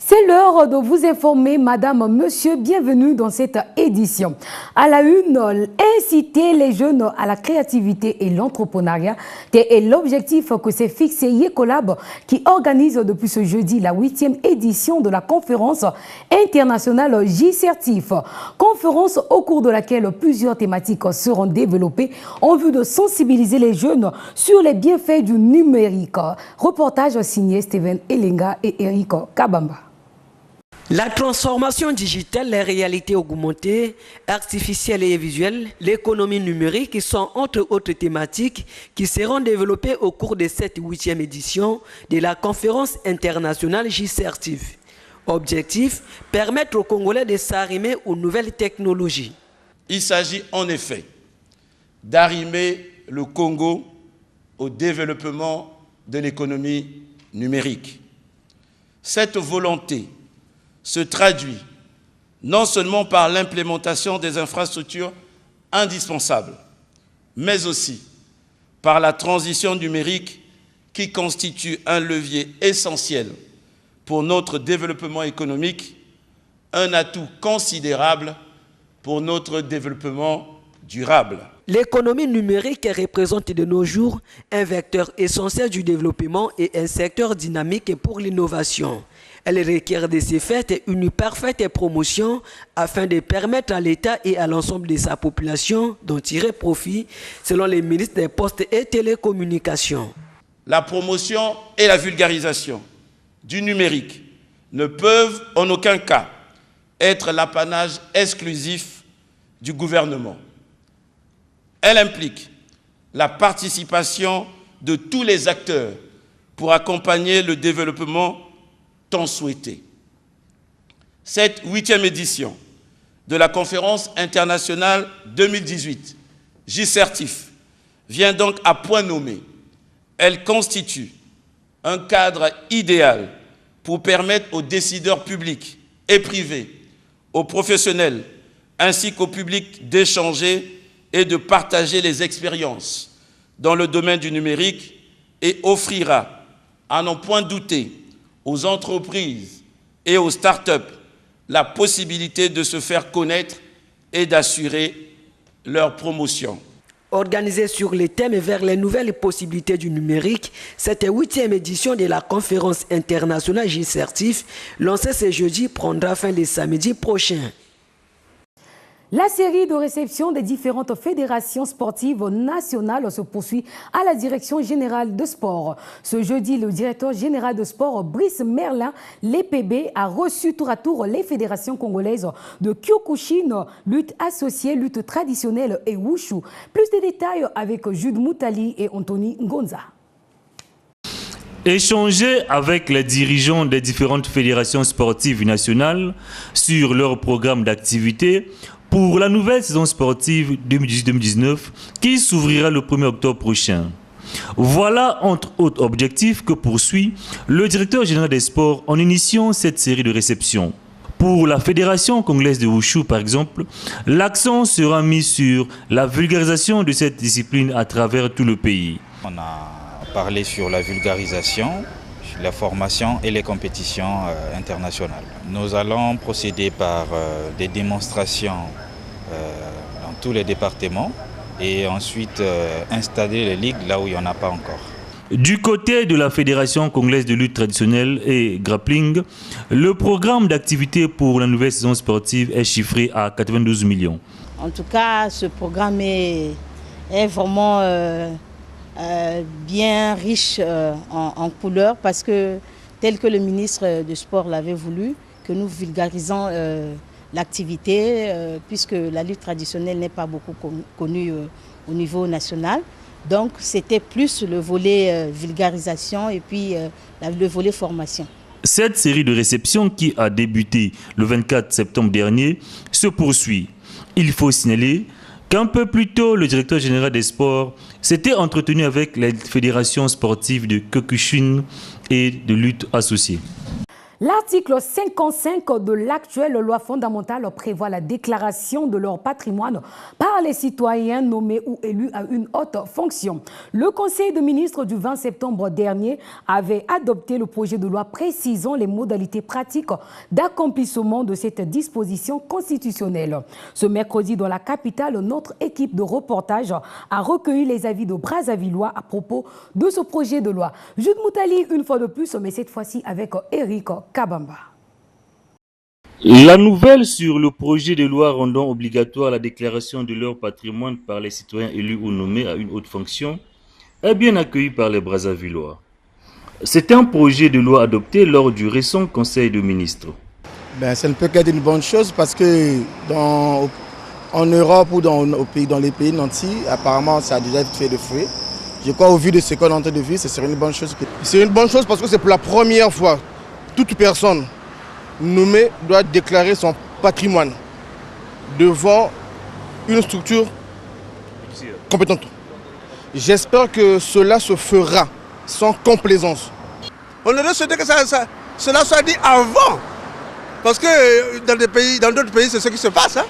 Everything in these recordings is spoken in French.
C'est l'heure de vous informer, madame, monsieur, bienvenue dans cette édition. À la une, inciter les jeunes à la créativité et l'entrepreneuriat est l'objectif que s'est fixé Yecolab, qui organise depuis ce jeudi la 8e édition de la conférence internationale J-Certif. Conférence au cours de laquelle plusieurs thématiques seront développées en vue de sensibiliser les jeunes sur les bienfaits du numérique. Reportage signé Steven Elenga et Eric Kabamba. La transformation digitale, les réalités augmentées, artificielles et visuelles, l'économie numérique sont entre autres thématiques qui seront développées au cours de cette 8e édition de la conférence internationale J-Certif. Objectif, permettre aux Congolais de s'arrimer aux nouvelles technologies. Il s'agit en effet d'arrimer le Congo au développement de l'économie numérique. Cette volonté se traduit non seulement par l'implémentation des infrastructures indispensables, mais aussi par la transition numérique qui constitue un levier essentiel pour notre développement économique, un atout considérable pour notre développement durable. L'économie numérique représente de nos jours un vecteur essentiel du développement et un secteur dynamique pour l'innovation. Elle requiert de ce fait une parfaite promotion afin de permettre à l'État et à l'ensemble de sa population d'en tirer profit, selon les ministres des Postes et Télécommunications. La promotion et la vulgarisation du numérique ne peuvent en aucun cas être l'apanage exclusif du gouvernement. Elle implique la participation de tous les acteurs pour accompagner le développement tant souhaité. Cette 8e édition de la conférence internationale 2018, J-Certif, vient donc à point nommé. Elle constitue un cadre idéal pour permettre aux décideurs publics et privés, aux professionnels, ainsi qu'au public d'échanger et de partager les expériences dans le domaine du numérique et offrira, à n'en point douter, aux entreprises et aux start-up la possibilité de se faire connaître et d'assurer leur promotion. Organisée sur les thèmes vers les nouvelles possibilités du numérique, cette 8e édition de la conférence internationale J-Certif, lancée ce jeudi, prendra fin le samedi prochain. La série de réception des différentes fédérations sportives nationales se poursuit à la Direction générale de sport. Ce jeudi, le directeur général de sport, Brice Merlin, l'EPB, a reçu tour à tour les fédérations congolaises de Kyokushin, lutte associée, lutte traditionnelle et Wushu. Plus de détails avec Jude Moutali et Anthony Ngonza. Échanger avec les dirigeants des différentes fédérations sportives nationales sur leur programme d'activité pour la nouvelle saison sportive 2018-2019 qui s'ouvrira le 1er octobre prochain. Voilà entre autres objectifs que poursuit le directeur général des sports en initiant cette série de réceptions. Pour la Fédération congolaise de Wushu, par exemple, l'accent sera mis sur la vulgarisation de cette discipline à travers tout le pays. On a parlé sur la vulgarisation, la formation et les compétitions internationales. Nous allons procéder par des démonstrations dans tous les départements et ensuite installer les ligues là où il n'y en a pas encore. Du côté de la Fédération congolaise de lutte traditionnelle et grappling, le programme d'activité pour la nouvelle saison sportive est chiffré à 92 millions. En tout cas, ce programme est vraiment bien riche en couleurs parce que, tel que le ministre du Sport l'avait voulu, que nous vulgarisons l'activité puisque la lutte traditionnelle n'est pas beaucoup connue au niveau national. Donc c'était plus le volet vulgarisation et puis le volet formation. Cette série de réceptions qui a débuté le 24 septembre dernier se poursuit. Il faut signaler qu'un peu plus tôt, le directeur général des sports s'était entretenu avec les fédérations sportives de Kyokushin et de lutte associée. L'article 55 de l'actuelle loi fondamentale prévoit la déclaration de leur patrimoine par les citoyens nommés ou élus à une haute fonction. Le Conseil des ministres du 20 septembre dernier avait adopté le projet de loi précisant les modalités pratiques d'accomplissement de cette disposition constitutionnelle. Ce mercredi, dans la capitale, notre équipe de reportage a recueilli les avis de Brazzavillois à propos de ce projet de loi. Jude Moutali, une fois de plus, mais cette fois-ci avec Eric Kabamba. La nouvelle sur le projet de loi rendant obligatoire la déclaration de leur patrimoine par les citoyens élus ou nommés à une haute fonction est bien accueillie par les Brazzavillois. C'est un projet de loi adopté lors du récent Conseil des ministres. Ça ne peut qu'être une bonne chose parce que en Europe ou dans les pays nantis, apparemment ça a déjà fait de fruits. Je crois au vu de ce qu'on est en train de vivre, ce serait une bonne chose. C'est une bonne chose parce que c'est pour la première fois. Toute personne nommée doit déclarer son patrimoine devant une structure compétente. J'espère que cela se fera sans complaisance. On aurait souhaité que cela soit dit avant. Parce que dans d'autres pays, c'est ce qui se passe. Hein?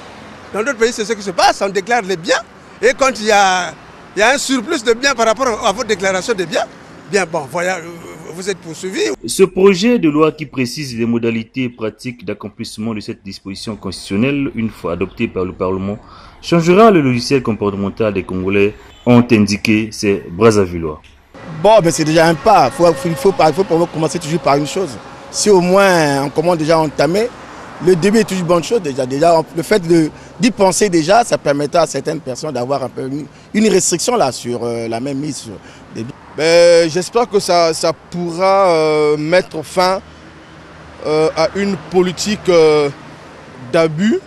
Dans d'autres pays, c'est ce qui se passe. On déclare les biens. Et quand il y a un surplus de biens par rapport à votre déclaration de biens, bien bon, voilà, vous êtes poursuivi. Ce projet de loi qui précise les modalités pratiques d'accomplissement de cette disposition constitutionnelle, une fois adoptée par le Parlement, changera le logiciel comportemental des Congolais, ont indiqué ces Brazzavillois. Bon, c'est déjà un pas. Il faut commencer toujours par une chose. Si au moins on commence déjà à entamer, le début est toujours une bonne chose déjà. Le fait d'y penser déjà, ça permettra à certaines personnes d'avoir un peu une restriction là sur la même mise sur des biens. J'espère que ça pourra mettre fin à une politique d'abus.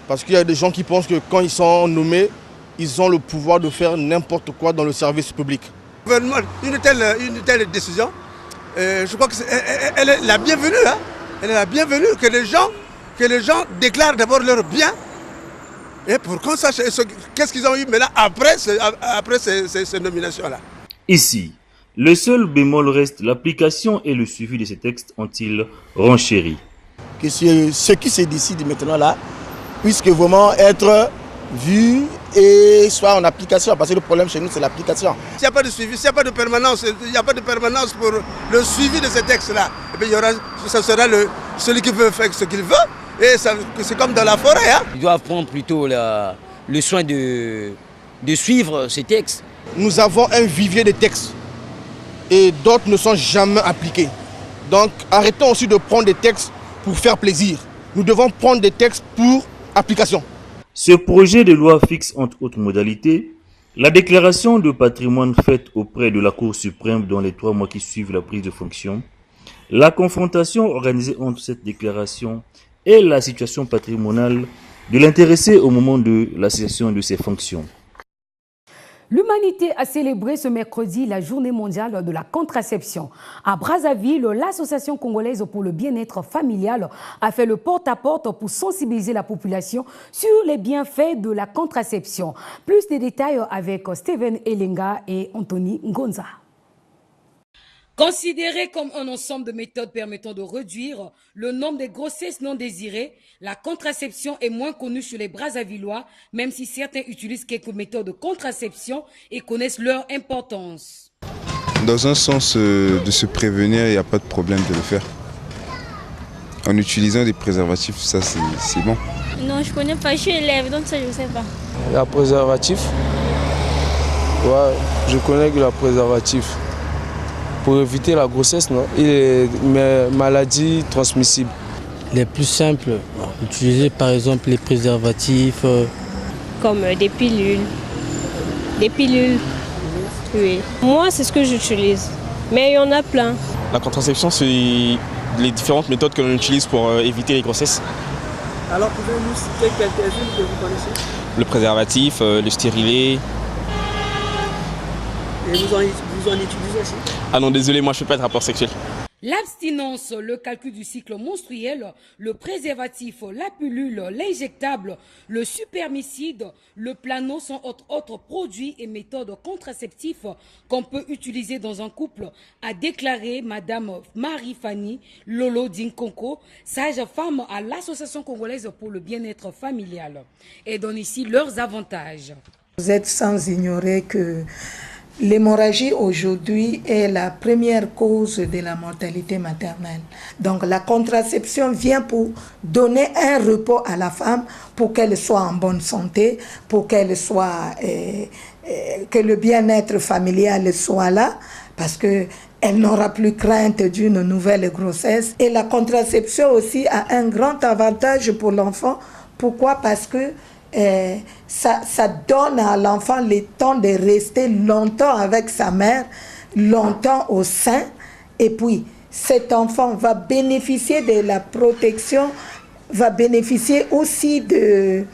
Parce qu'il y a des gens qui pensent que quand ils sont nommés, ils ont le pouvoir de faire n'importe quoi dans le service public. Une telle décision, je crois qu'elle est la bienvenue. Hein? Elle est la bienvenue que les gens déclarent d'abord leurs biens. Et pour qu'on sache qu'est-ce qu'ils ont eu mais là, après ces nominations-là. Ici, le seul bémol reste l'application et le suivi de ces textes ont-ils renchéri. Que ce qui se décide maintenant là, puisque vraiment être vu et soit en application, parce que le problème chez nous c'est l'application. S'il n'y a pas de suivi, s'il n'y a pas de permanence, il n'y a pas de permanence pour le suivi de ces textes-là, et bien ce sera celui qui veut faire ce qu'il veut, et c'est comme dans la forêt. Hein. Ils doivent prendre plutôt le soin de suivre ces textes. Nous avons un vivier de textes, et d'autres ne sont jamais appliqués. Donc arrêtons aussi de prendre des textes pour faire plaisir. Nous devons prendre des textes pour application. Ce projet de loi fixe entre autres modalités la déclaration de patrimoine faite auprès de la Cour suprême dans les 3 mois qui suivent la prise de fonction, la confrontation organisée entre cette déclaration et la situation patrimoniale de l'intéressé au moment de la cessation de ses fonctions. L'humanité a célébré ce mercredi la journée mondiale de la contraception. À Brazzaville, l'Association congolaise pour le bien-être familial a fait le porte-à-porte pour sensibiliser la population sur les bienfaits de la contraception. Plus de détails avec Steven Elenga et Anthony Ngonza. Considérée comme un ensemble de méthodes permettant de réduire le nombre de grossesses non désirées, la contraception est moins connue chez les Brazzavillois, même si certains utilisent quelques méthodes de contraception et connaissent leur importance. Dans un sens de se prévenir, il n'y a pas de problème de le faire. En utilisant des préservatifs, ça c'est bon. Non, je ne connais pas, je suis élève, donc ça je ne sais pas. La préservatif, ouais, je connais que la préservatif. Pour éviter la grossesse, non, et les maladies transmissibles. Les plus simples, utiliser par exemple les préservatifs. Comme des pilules. Des pilules, oui. Moi, c'est ce que j'utilise, mais il y en a plein. La contraception, c'est les différentes méthodes que l'on utilise pour éviter les grossesses. Alors, pouvez-vous nous citer quelques-unes que vous connaissez? Le préservatif, le stérilet. Et vous en utilisez aussi? Ah non, désolé, moi je ne fais pas de rapport sexuel. L'abstinence, le calcul du cycle menstruel, le préservatif, la pilule, l'injectable, le supermicide, le plano sont autres produits et méthodes contraceptifs qu'on peut utiliser dans un couple, a déclaré Madame Marie-Fanny Lolo Dinkonko, sage-femme à l'Association congolaise pour le bien-être familial, et donne ici leurs avantages. Vous êtes sans ignorer que l'hémorragie aujourd'hui est la première cause de la mortalité maternelle. Donc la contraception vient pour donner un repos à la femme pour qu'elle soit en bonne santé, pour qu'elle soit que le bien-être familial soit là, parce que elle n'aura plus crainte d'une nouvelle grossesse. Et la contraception aussi a un grand avantage pour l'enfant. Pourquoi? Parce que ça donne à l'enfant le temps de rester longtemps avec sa mère, longtemps au sein, et puis cet enfant va bénéficier de la protection, va bénéficier aussi de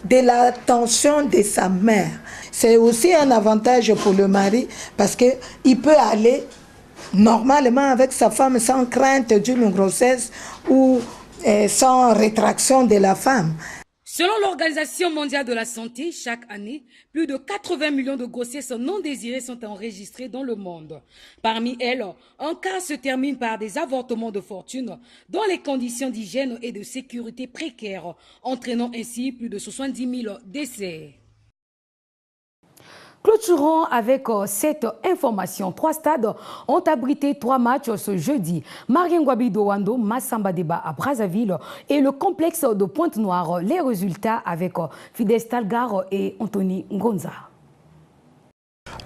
l'attention de sa mère. C'est aussi un avantage pour le mari parce qu'il peut aller normalement avec sa femme sans crainte d'une grossesse ou sans rétraction de la femme. Selon l'Organisation mondiale de la santé, chaque année, plus de 80 millions de grossesses non désirées sont enregistrées dans le monde. Parmi elles, un cas se termine par des avortements de fortune dans les conditions d'hygiène et de sécurité précaires, entraînant ainsi plus de 70 000 décès. Clôturons avec cette information. 3 stades ont abrité 3 matchs ce jeudi. Marien Ngouabi d'Owando, Massamba Deba à Brazzaville et le complexe de Pointe-Noire. Les résultats avec Fidel Stalgar et Anthony Ngonza.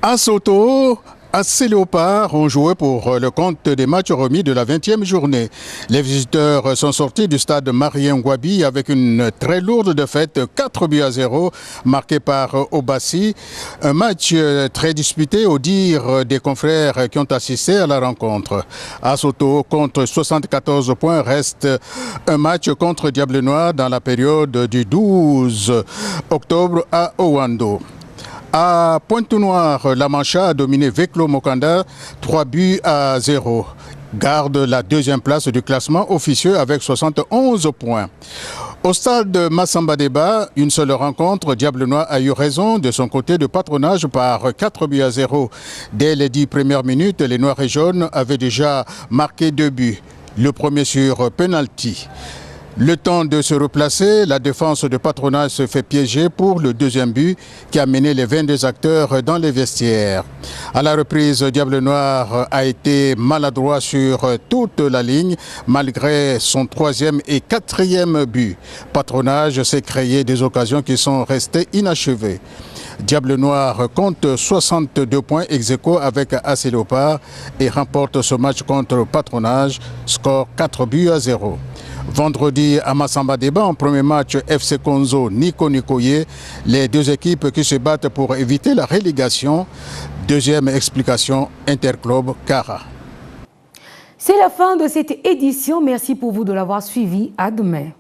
À Soto, AC Léopard ont joué pour le compte des matchs remis de la 20e journée. Les visiteurs sont sortis du stade Marien Ngouabi avec une très lourde défaite, 4-0, marqué par Obassi. Un match très disputé au dire des confrères qui ont assisté à la rencontre. À Soto compte 74 points, reste un match contre Diable Noir dans la période du 12 octobre à Owando. À Pointe-Noire, la Mancha a dominé Veklo Mokanda 3-0. Garde la 2e place du classement officieux avec 71 points. Au stade Massamba Deba, une seule rencontre, Diable Noir a eu raison de son côté de patronage par 4-0. Dès les 10 premières minutes, les Noirs et Jaunes avaient déjà marqué 2 buts. Le premier sur penalty. Le temps de se replacer, la défense de patronage se fait piéger pour le 2e but qui a mené les 22 acteurs dans les vestiaires. À la reprise, Diable Noir a été maladroit sur toute la ligne malgré son 3e et 4e but. Patronage s'est créé des occasions qui sont restées inachevées. Diable Noir compte 62 points ex-aequo avec AC Léopard et remporte ce match contre Patronage, score 4-0. Vendredi à Massamba Deba, en premier match FC Konzo Nico Nikoye, les 2 équipes qui se battent pour éviter la relégation. 2e explication, Interclub Cara. C'est la fin de cette édition. Merci pour vous de l'avoir suivi. À demain.